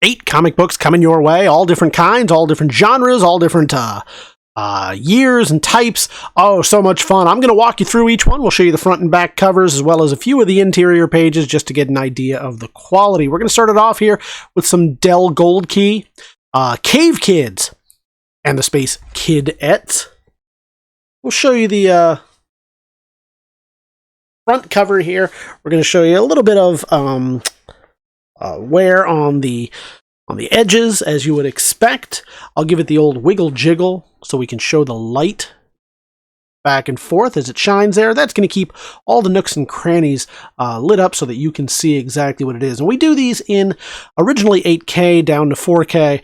8 comic books coming your way, all different kinds, all different genres, all different years and types. Oh, so much fun. I'm going to walk you through each one. We'll show you the front and back covers as well as a few of the interior pages just to get an idea of the quality. We're going to start it off here with some Dell Gold Key, Cave Kids, and the Space Kidettes. We'll show you the front cover here. We're going to show you a little bit of wear on the edges, as you would expect. I'll give it the old wiggle jiggle so we can show the light back and forth as it shines there. That's going to keep all the nooks and crannies lit up so that you can see exactly what it is. And we do these in originally 8K down to 4K,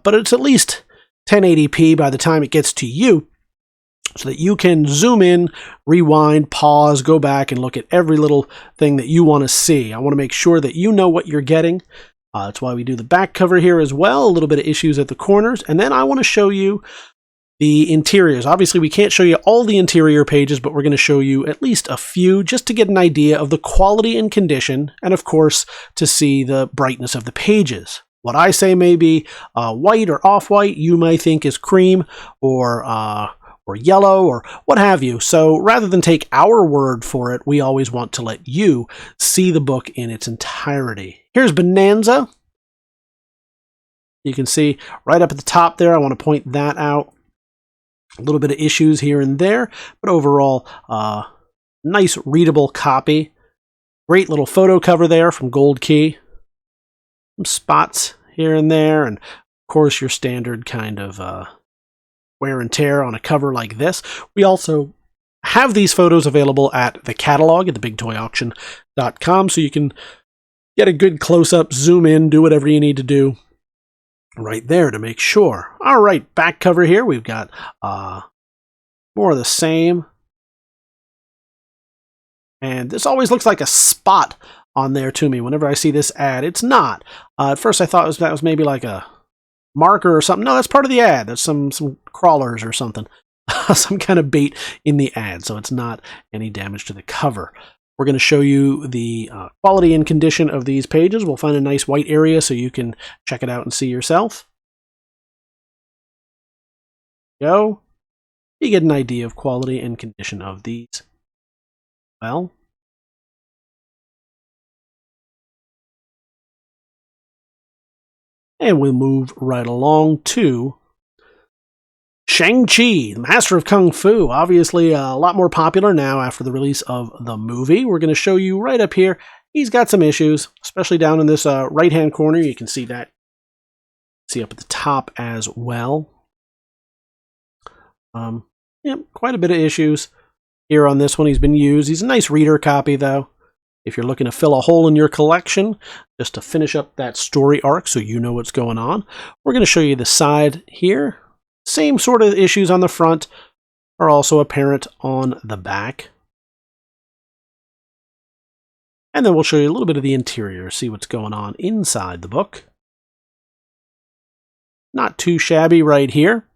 but it's at least 1080p by the time it gets to you, so that you can zoom in, rewind, pause, go back, and look at every little thing that you want to see. I want to make sure that you know what you're getting. That's why we do the back cover here as well, a little bit of issues at the corners. And then I want to show you the interiors. Obviously, we can't show you all the interior pages, but we're going to show you at least a few just to get an idea of the quality and condition, and of course, to see the brightness of the pages. What I say may be white or off-white, you may think is cream or yellow or what have you. So rather than take our word for it, we always want to let you see the book in its entirety. Here's Bonanza. You can see right up at the top there, I want to point that out. A little bit of issues here and there, but overall, nice readable copy. Great little photo cover there from Gold Key. Some spots here and there, and of course your standard kind of wear and tear on a cover like this. We also have these photos available at the catalog at TheBigToyAuction.com, so you can get a good close-up, zoom in, do whatever you need to do right there to make sure. All right, back cover here. We've got more of the same. And this always looks like a spot on there to me whenever I see this ad. It's not. At first I thought that was maybe like a marker or something. No, that's part of the ad. That's some crawlers or something. Some kind of bait in the ad, so it's not any damage to the cover. We're going to show you the quality and condition of these pages. We'll find a nice white area so you can check it out and see yourself. Go. You get an idea of quality and condition of these. Well, and we'll move right along to ShangChi, the Master of Kung Fu. Obviously a lot more popular now after the release of the movie. We're going to show you right up here. He's got some issues, especially down in this right-hand corner. You can see that. See up at the top as well. Yep, quite a bit of issues here on this one. He's been used. He's a nice reader copy, though. If you're looking to fill a hole in your collection, just to finish up that story arc so you know what's going on. We're going to show you the side here. Same sort of issues on the front are also apparent on the back. And then we'll show you a little bit of the interior, see what's going on inside the book. Not too shabby right here.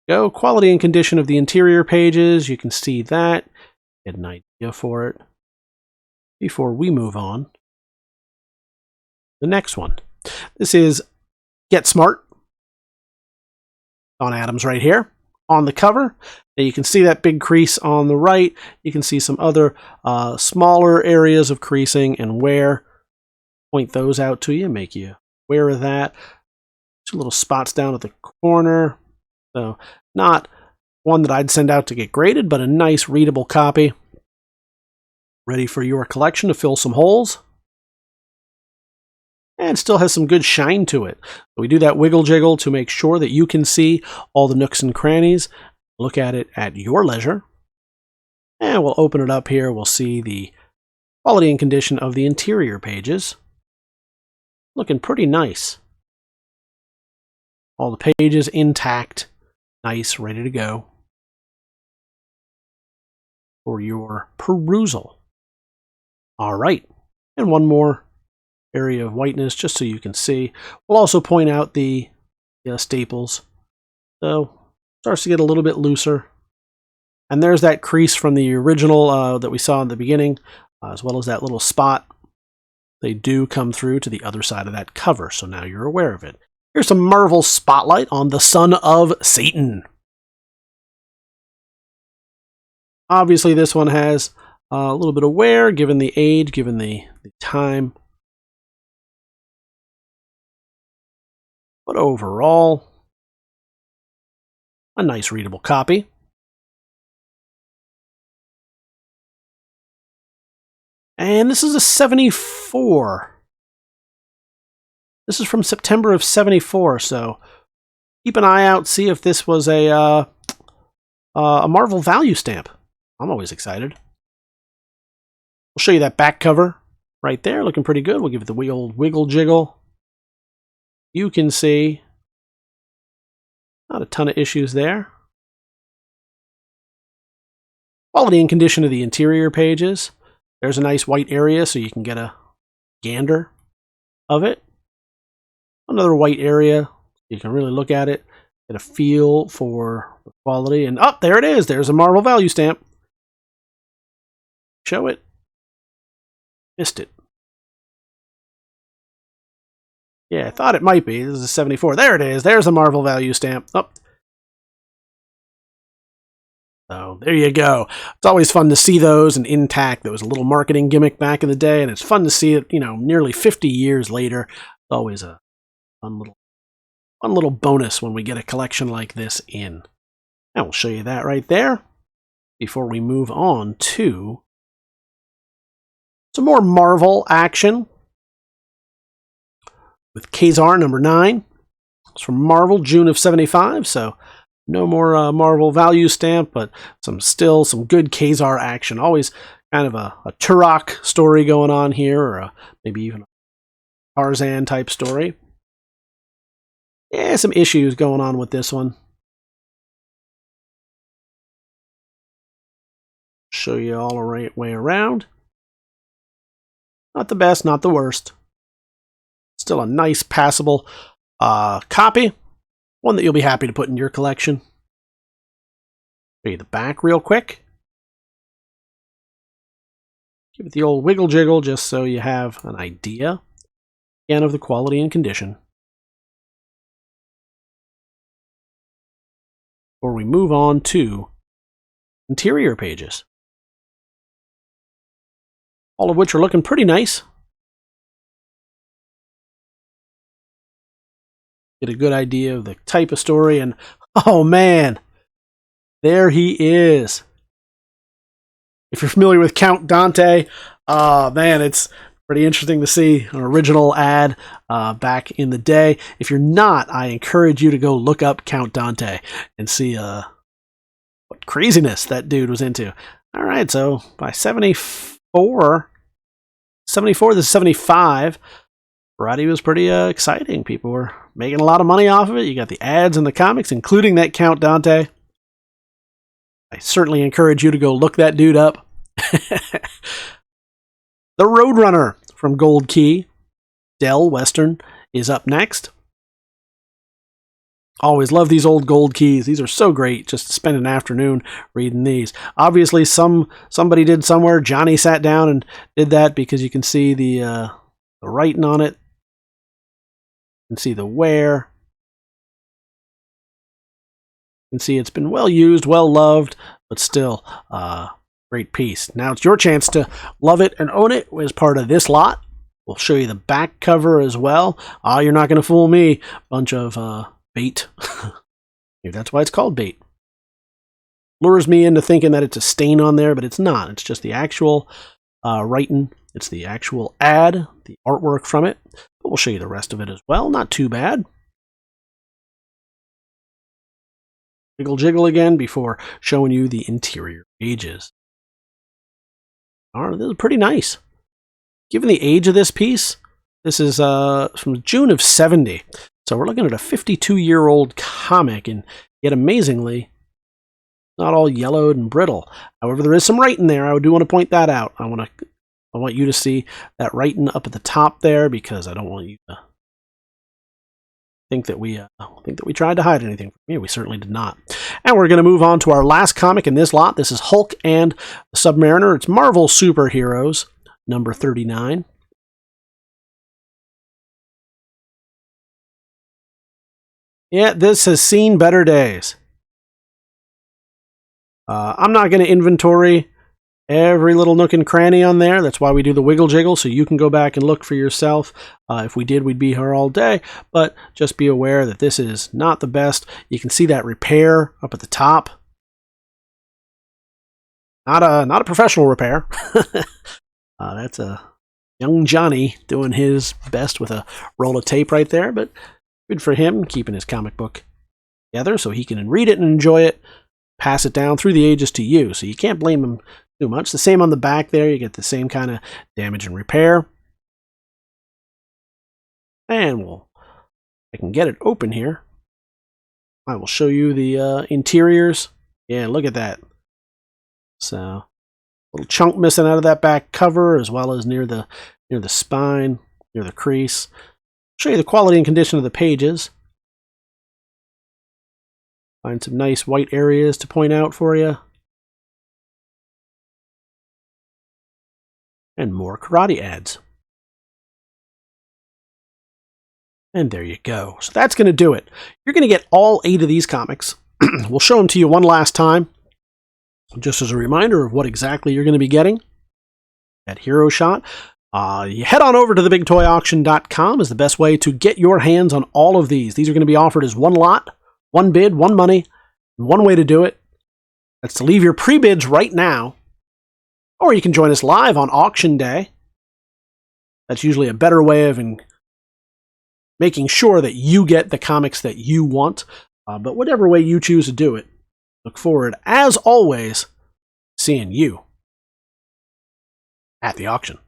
Go. Quality and condition of the interior pages. You can see that. Get an idea for it. Before we move on, the next one. This is Get Smart. Don Adams right here on the cover. Now you can see that big crease on the right. You can see some other smaller areas of creasing and wear. Point those out to you, make you aware of that. Two little spots down at the corner. So not one that I'd send out to get graded, but a nice readable copy. Ready for your collection to fill some holes. And still has some good shine to it. We do that wiggle jiggle to make sure that you can see all the nooks and crannies. Look at it at your leisure. And we'll open it up here. We'll see the quality and condition of the interior pages. Looking pretty nice. All the pages intact. Nice, ready to go for your perusal. All right, and one more area of whiteness just so you can see. We'll also point out the staples. So starts to get a little bit looser. And there's that crease from the original that we saw in the beginning, as well as that little spot they do come through to the other side of that cover, so now you're aware of it. Here's some Marvel spotlight on the Son of Satan. Obviously, this one has a little bit of wear, given the age, given the time. But overall, a nice readable copy. And this is a 74. This is from September of 74, so keep an eye out, see if this was a Marvel value stamp. I'm always excited. We'll show you that back cover right there, looking pretty good. We'll give it the old wiggle jiggle. You can see not a ton of issues there. Quality and condition of the interior pages. There's a nice white area so you can get a gander of it. Another white area. You can really look at it, get a feel for the quality. And oh, there it is. There's a Marvel value stamp. Show it. Missed it. Yeah, I thought it might be. This is a 74. There it is. There's a Marvel value stamp. Oh. So there you go. It's always fun to see those and intact. There was a little marketing gimmick back in the day, and it's fun to see it, nearly 50 years later. It's always a fun little bonus when we get a collection like this in. And we'll show you that right there before we move on to some more Marvel action with Kazar number 9. It's from Marvel, June of 75, so no more Marvel value stamp, but still some good Kazar action. Always kind of a Turok story going on here, or maybe even a Tarzan type story. Yeah, some issues going on with this one. Show you all the right way around. Not the best, not the worst. Still a nice, passable copy. One that you'll be happy to put in your collection. Show you the back real quick. Give it the old wiggle jiggle just so you have an idea, again, of the quality and condition. Before we move on to interior pages, all of which are looking pretty nice. Get a good idea of the type of story, and oh man, there he is. If you're familiar with Count Dante, man, it's pretty interesting to see an original ad back in the day. If you're not, I encourage you to go look up Count Dante and see what craziness that dude was into. All right, so by 74, this is 75. Variety was pretty exciting. People were making a lot of money off of it. You got the ads in the comics, including that Count Dante. I certainly encourage you to go look that dude up. The Roadrunner from Gold Key, Dell Western, is up next. Always love these old gold keys. These are so great just to spend an afternoon reading these. Obviously, somebody did somewhere. Johnny sat down and did that because you can see the writing on it. You can see the wear. You can see it's been well used, well loved, but still great piece. Now it's your chance to love it and own it as part of this lot. We'll show you the back cover as well. You're not going to fool me. Bunch of bait. That's why it's called bait. Lures me into thinking that it's a stain on there, but it's not. It's just the actual writing. It's the actual ad, the artwork from it. But we'll show you the rest of it as well. Not too bad. Jiggle jiggle again before showing you the interior pages. All right, this is pretty nice. Given the age of this piece, this is from June of 70. So we're looking at a 52-year-old comic, and yet amazingly, not all yellowed and brittle. However, there is some writing there. I do want to point that out. I want you to see that writing up at the top there, because I don't want you to think that we tried to hide anything from you. We certainly did not. And we're going to move on to our last comic in this lot. This is Hulk and the Submariner. It's Marvel Superheroes, number 39. Yeah, this has seen better days. I'm not going to inventory every little nook and cranny on there. That's why we do the wiggle jiggle, so you can go back and look for yourself. If we did, we'd be here all day, but just be aware that this is not the best. You can see that repair up at the top. Not a professional repair. That's a young Johnny doing his best with a roll of tape right there, but good for him, keeping his comic book together so he can read it and enjoy it, pass it down through the ages to you, so you can't blame him too much. The same on the back there, you get the same kind of damage and repair. And I can get it open here. I will show you the interiors. Yeah, look at that. So, little chunk missing out of that back cover, as well as near the spine, near the crease. Show you the quality and condition of the pages. Find some nice white areas to point out for you. And more karate ads. And there you go. So that's going to do it. You're going to get all 8 of these comics. We'll show them to you one last time, just as a reminder of what exactly you're going to be getting at Hero Shot. You head on over to TheBigToyAuction.com is the best way to get your hands on all of these. These are going to be offered as one lot, one bid, one money, and one way to do it. That's to leave your pre-bids right now, or you can join us live on auction day. That's usually a better way of making sure that you get the comics that you want. But whatever way you choose to do it, look forward, as always, seeing you at the auction.